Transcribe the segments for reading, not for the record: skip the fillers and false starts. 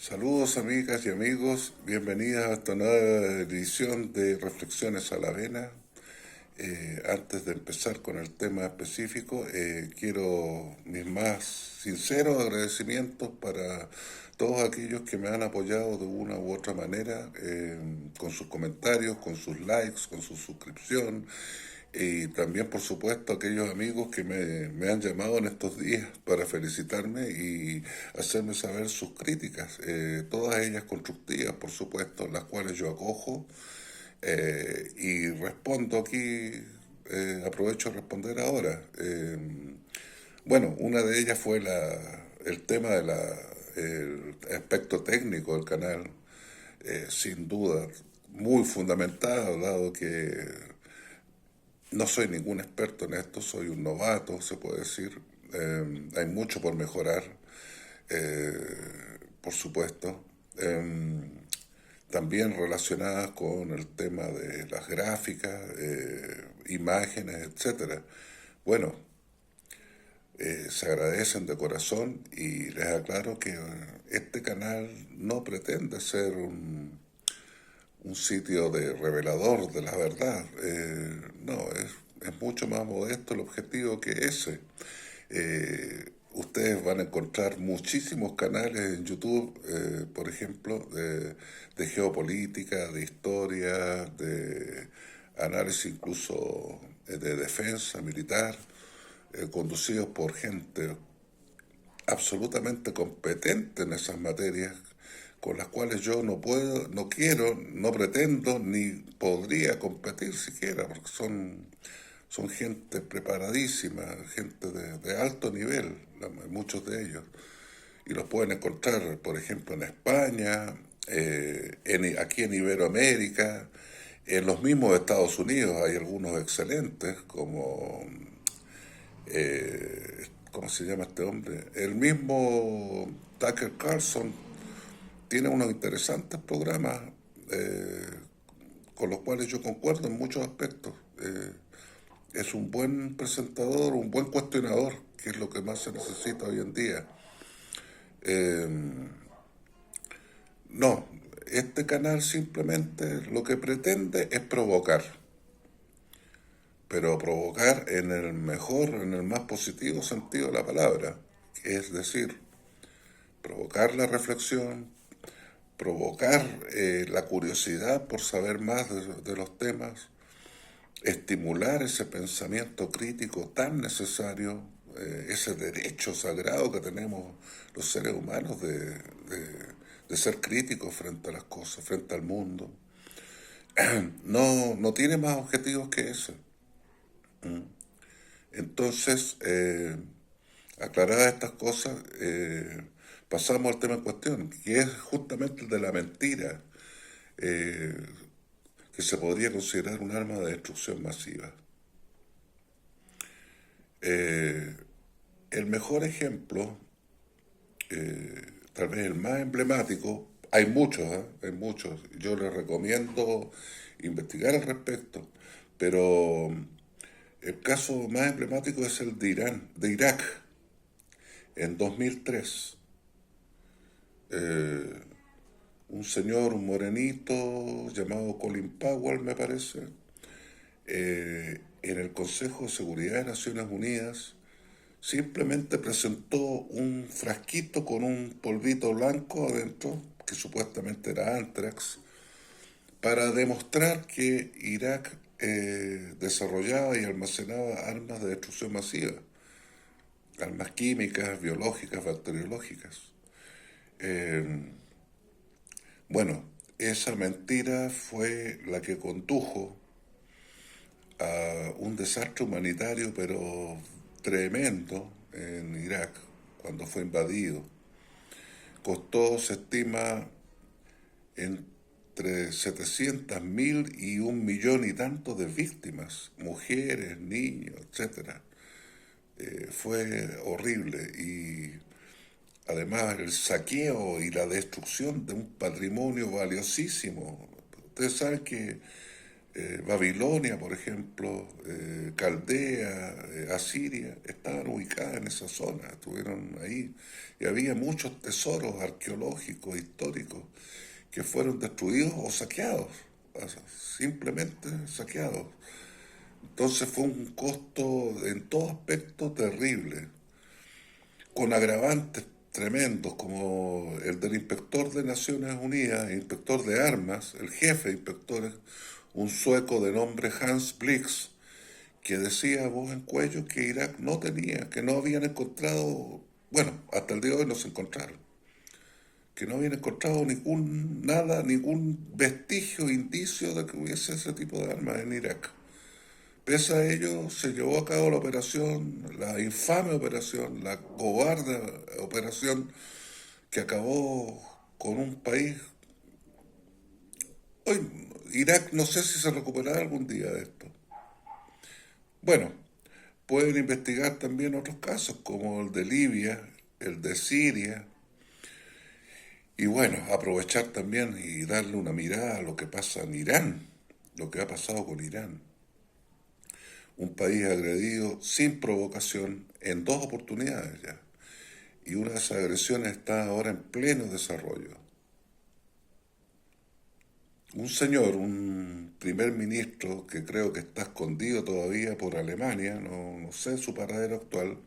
Saludos amigas y amigos, bienvenidas a esta nueva edición de Reflexiones a la Avena. Antes de empezar con el tema específico, quiero mis más sinceros agradecimientos para todos aquellos que me han apoyado de una u otra manera, con sus comentarios, con sus likes, con su suscripción, y también, por supuesto, aquellos amigos que me han llamado en estos días para felicitarme y hacerme saber sus críticas, todas ellas constructivas, por supuesto, las cuales yo acojo y respondo aquí. Aprovecho de responder ahora. Bueno, una de ellas fue el tema el aspecto técnico del canal, sin duda, muy fundamentado, dado que no soy ningún experto en esto, soy un novato, se puede decir. Hay mucho por mejorar, por supuesto. También relacionadas con el tema de las gráficas, imágenes, etcétera. Bueno, se agradecen de corazón y les aclaro que este canal no pretende ser un sitio de revelador de la verdad. No, es mucho más modesto el objetivo que ese. Ustedes van a encontrar muchísimos canales en YouTube, por ejemplo, de geopolítica, de historia, de análisis incluso de defensa militar, conducidos por gente absolutamente competente en esas materias con las cuales yo no puedo, no quiero, no pretendo ni podría competir siquiera, porque son gente preparadísima, gente de alto nivel, muchos de ellos. Y los pueden encontrar, por ejemplo, en España, aquí en Iberoamérica, en los mismos Estados Unidos hay algunos excelentes, como ¿cómo se llama este hombre? El mismo Tucker Carlson tiene unos interesantes programas, eh, con los cuales yo concuerdo en muchos aspectos. Es un buen presentador, un buen cuestionador, que es lo que más se necesita hoy en día. Eh, no, este canal simplemente lo que pretende es provocar, pero provocar en el mejor, en el más positivo sentido de la palabra, es decir, provocar la reflexión, provocar la curiosidad por saber más de los temas, estimular ese pensamiento crítico tan necesario, ese derecho sagrado que tenemos los seres humanos de ser críticos frente a las cosas, frente al mundo. No, no tiene más objetivos que ese. Entonces, aclaradas estas cosas, pasamos al tema en cuestión, que es justamente el de la mentira, eh, que se podría considerar un arma de destrucción masiva. Eh, el mejor ejemplo, tal vez el más emblemático, hay muchos, ¿eh? Hay muchos. Yo les recomiendo investigar al respecto, pero el caso más emblemático es el de Irán, de Irak, en 2003. Eh, un señor, un morenito, llamado Colin Powell, me parece, en el Consejo de Seguridad de Naciones Unidas, simplemente presentó un frasquito con un polvito blanco adentro, que supuestamente era anthrax, para demostrar que Irak desarrollaba y almacenaba armas de destrucción masiva, armas químicas, biológicas, bacteriológicas. Eh, bueno, esa mentira fue la que condujo a un desastre humanitario, pero tremendo, en Irak, cuando fue invadido. Costó, se estima, entre 700.000 y 1 millón y tanto de víctimas, mujeres, niños, etcétera. Fue horrible y además el saqueo y la destrucción de un patrimonio valiosísimo. Ustedes saben que Babilonia, por ejemplo, Caldea, Asiria, estaban ubicadas en esa zona, estuvieron ahí. Y había muchos tesoros arqueológicos, históricos, que fueron destruidos o saqueados, o sea, simplemente saqueados. Entonces fue un costo en todo aspecto terrible, con agravantes tremendos como el del inspector de Naciones Unidas, inspector de armas, el jefe de inspectores, un sueco de nombre Hans Blix, que decía a voz en cuello que Irak no tenía, que no habían encontrado, bueno, hasta el día de hoy no se encontraron, que no habían encontrado ningún vestigio, indicio de que hubiese ese tipo de armas en Irak. Pese a ello, se llevó a cabo la operación, la infame operación, la cobarde operación que acabó con un país. Hoy, Irak no sé si se recuperará algún día de esto. Bueno, pueden investigar también otros casos como el de Libia, el de Siria, y bueno, aprovechar también y darle una mirada a lo que pasa en Irán, lo que ha pasado con Irán. Un país agredido sin provocación en dos oportunidades ya. Y una de esas agresiones está ahora en pleno desarrollo. Un señor, un primer ministro que creo que está escondido todavía por Alemania, no sé su paradero actual,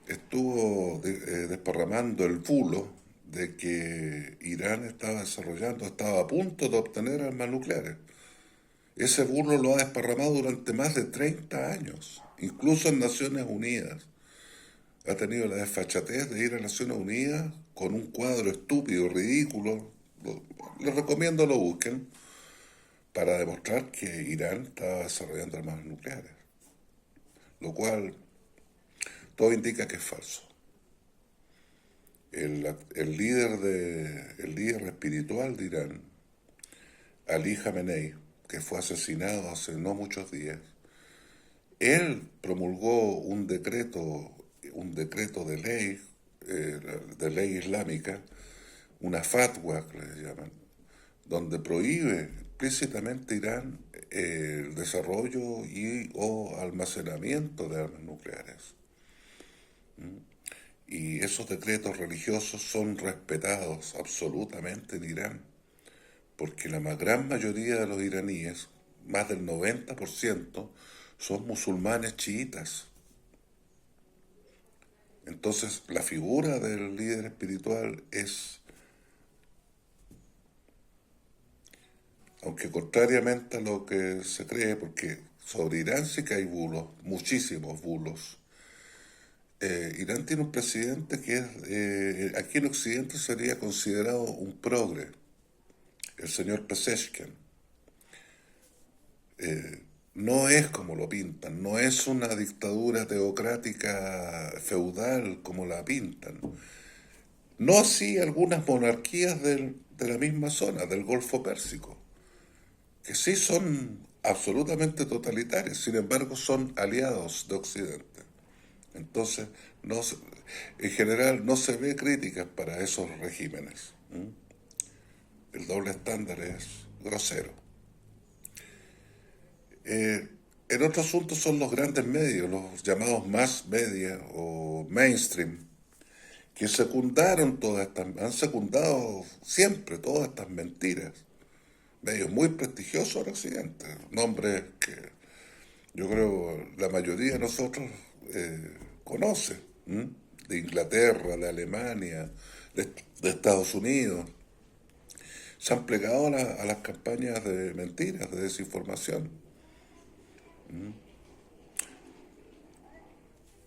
estuvo desparramando el bulo de que Irán estaba desarrollando, estaba a punto de obtener armas nucleares. Ese bulo lo ha desparramado durante más de 30 años, incluso en Naciones Unidas. Ha tenido la desfachatez de ir a Naciones Unidas con un cuadro estúpido, ridículo. Les recomiendo lo busquen para demostrar que Irán estaba desarrollando armas nucleares, lo cual todo indica que es falso. El líder espiritual de Irán, Ali Khamenei, que fue asesinado hace no muchos días, él promulgó un decreto de ley islámica, una fatwa que le llaman, donde prohíbe explícitamente Irán el desarrollo y o almacenamiento de armas nucleares. Y esos decretos religiosos son respetados absolutamente en Irán, porque la gran mayoría de los iraníes, más del 90%, son musulmanes chiitas. Entonces la figura del líder espiritual es, aunque contrariamente a lo que se cree, porque sobre Irán sí que hay bulos, muchísimos bulos. Irán tiene un presidente que aquí en Occidente sería considerado un progre, el señor Pezeshkian. No es como lo pintan, no es una dictadura teocrática feudal como la pintan. No así algunas monarquías de la misma zona, del Golfo Pérsico, que sí son absolutamente totalitarias, sin embargo son aliados de Occidente. Entonces, no se- en general no se ve críticas para esos regímenes. El doble estándar es grosero. Eh, en otro asunto son los grandes medios, los llamados mass media o mainstream, que han secundado siempre todas estas mentiras. Medios muy prestigiosos en Occidente, nombres que yo creo la mayoría de nosotros conoce, ¿m? De Inglaterra, de Alemania, de Estados Unidos, se han plegado a las campañas de mentiras, de desinformación.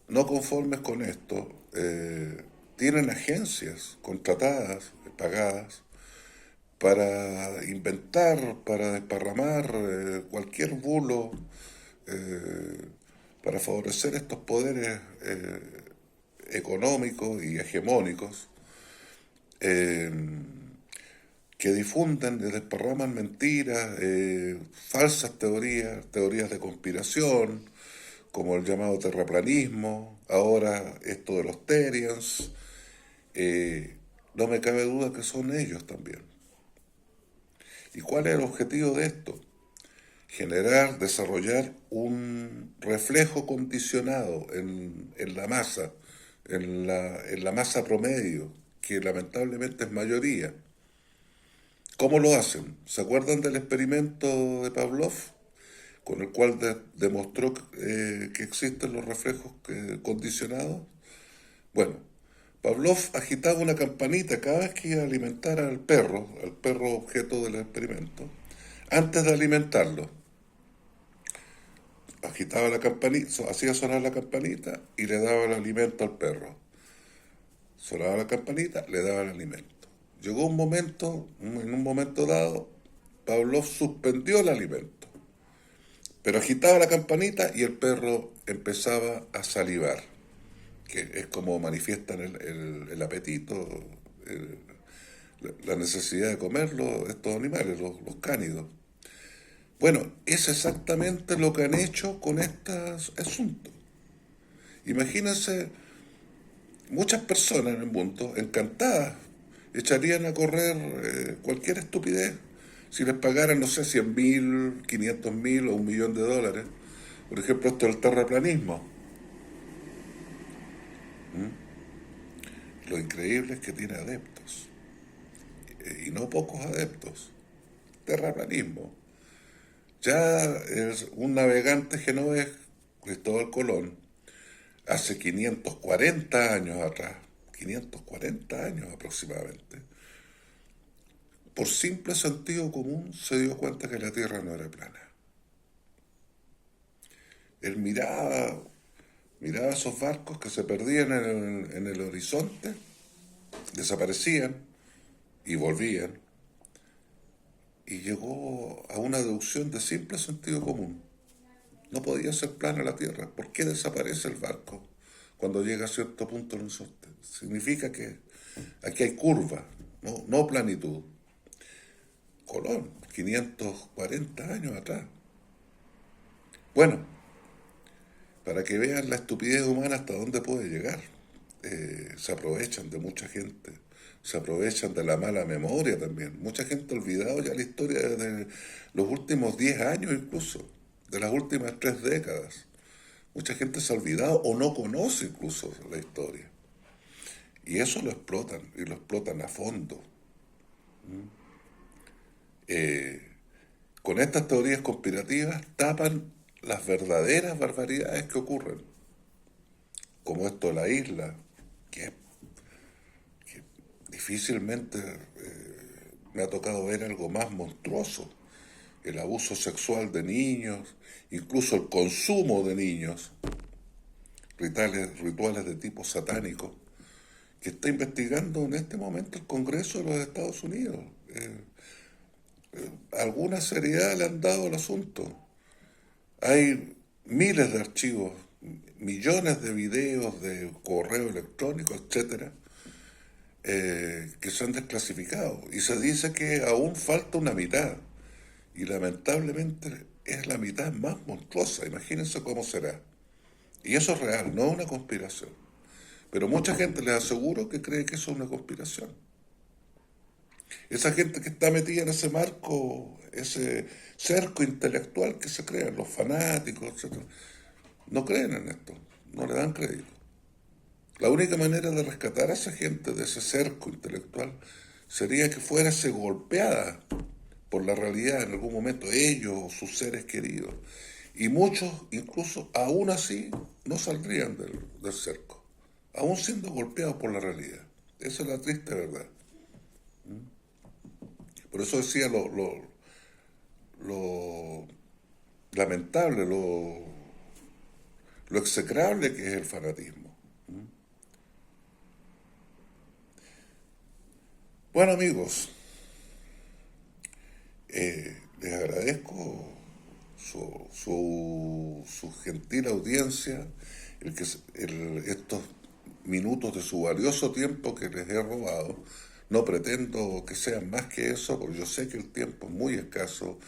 No conformes con esto, tienen agencias contratadas, pagadas, para inventar, para desparramar cualquier bulo, eh, para favorecer estos poderes económicos y hegemónicos eh, que difunden y desparraman mentiras, falsas teorías, teorías de conspiración, como el llamado terraplanismo, ahora esto de los Terians. No me cabe duda que son ellos también. ¿Y cuál es el objetivo de esto? generar, desarrollar un reflejo condicionado en la masa, en la masa promedio, que lamentablemente es mayoría. ¿Cómo lo hacen? ¿Se acuerdan del experimento de Pavlov, con el cual demostró que existen los reflejos condicionados? Bueno, Pavlov agitaba una campanita cada vez que iba a alimentar al perro objeto del experimento, antes de alimentarlo. Agitaba la campanita, hacía sonar la campanita y le daba el alimento al perro. Sonaba la campanita, le daba el alimento. Llegó un momento, en un momento dado, Pavlov suspendió el alimento, pero agitaba la campanita y el perro empezaba a salivar, que es como manifiestan el apetito, el- la necesidad de comerlo estos animales, los cánidos. Bueno, es exactamente lo que han hecho con este asunto. Imagínense, muchas personas en el mundo, encantadas, echarían a correr cualquier estupidez si les pagaran, no sé, 100.000, 500.000 o $1.000.000. Por ejemplo, esto del terraplanismo. Lo increíble es que tiene adeptos, y no pocos adeptos. Terraplanismo. Ya es un navegante genovés, Cristóbal Colón, hace 540 años atrás, 540 años aproximadamente, por simple sentido común se dio cuenta que la Tierra no era plana. Él miraba esos barcos que se perdían en el horizonte, desaparecían y volvían, y llegó a una deducción de simple sentido común. No podía ser plana la Tierra. ¿Por qué desaparece el barco cuando llega a cierto punto en el horizonte? Significa que aquí hay curva, no planitud. Colón, 540 años atrás. Bueno, para que vean la estupidez humana hasta dónde puede llegar. Se aprovechan de mucha gente, se aprovechan de la mala memoria también. Mucha gente ha olvidado ya la historia de los últimos 10 años incluso, de las últimas 3 décadas. Mucha gente se ha olvidado o no conoce incluso la historia. Y eso lo explotan, y lo explotan a fondo. Eh, con estas teorías conspirativas tapan las verdaderas barbaridades que ocurren, como esto de la isla, que, que difícilmente me ha tocado ver algo más monstruoso. El abuso sexual de niños, incluso el consumo de niños, rituales de tipo satánico, que está investigando en este momento el Congreso de los Estados Unidos. Alguna seriedad le han dado al asunto. Hay miles de archivos, millones de videos, de correo electrónico, etcétera, que se han desclasificado. Y se dice que aún falta una mitad. Y lamentablemente es la mitad más monstruosa. Imagínense cómo será. Y eso es real, no es una conspiración. Pero mucha gente, les aseguro, que cree que eso es una conspiración. Esa gente que está metida en ese marco, ese cerco intelectual que se crean, los fanáticos, etcétera, no creen en esto, no le dan crédito. La única manera de rescatar a esa gente de ese cerco intelectual sería que fuese golpeada por la realidad en algún momento, ellos o sus seres queridos. Y muchos, incluso, aún así, no saldrían del cerco, aún siendo golpeados por la realidad. Esa es la triste verdad. Por eso decía lo lamentable, lo execrable que es el fanatismo. Bueno, amigos, les agradezco su gentil audiencia, estos minutos de su valioso tiempo que les he robado. No pretendo que sean más que eso, porque yo sé que el tiempo es muy escaso.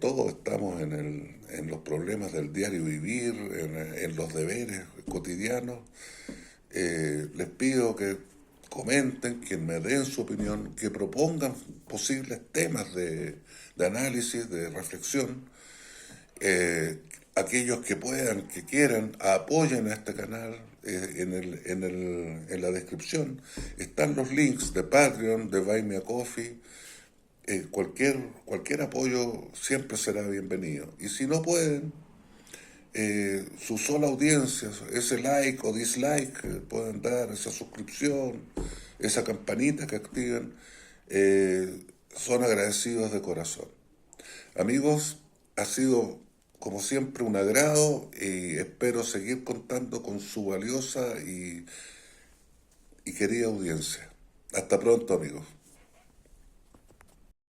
Todos estamos en los problemas del diario vivir, en los deberes cotidianos. Les pido que comenten, que me den su opinión, que propongan posibles temas de análisis, de reflexión, Aquellos que puedan, que quieran, apoyen a este canal. En la descripción están los links de Patreon, de Buy Me a Coffee. Cualquier apoyo siempre será bienvenido. Y si no pueden, su sola audiencia, ese like o dislike que pueden dar, esa suscripción, esa campanita que activen, son agradecidos de corazón. Amigos, ha sido como siempre un agrado y espero seguir contando con su valiosa y querida audiencia. Hasta pronto, amigos.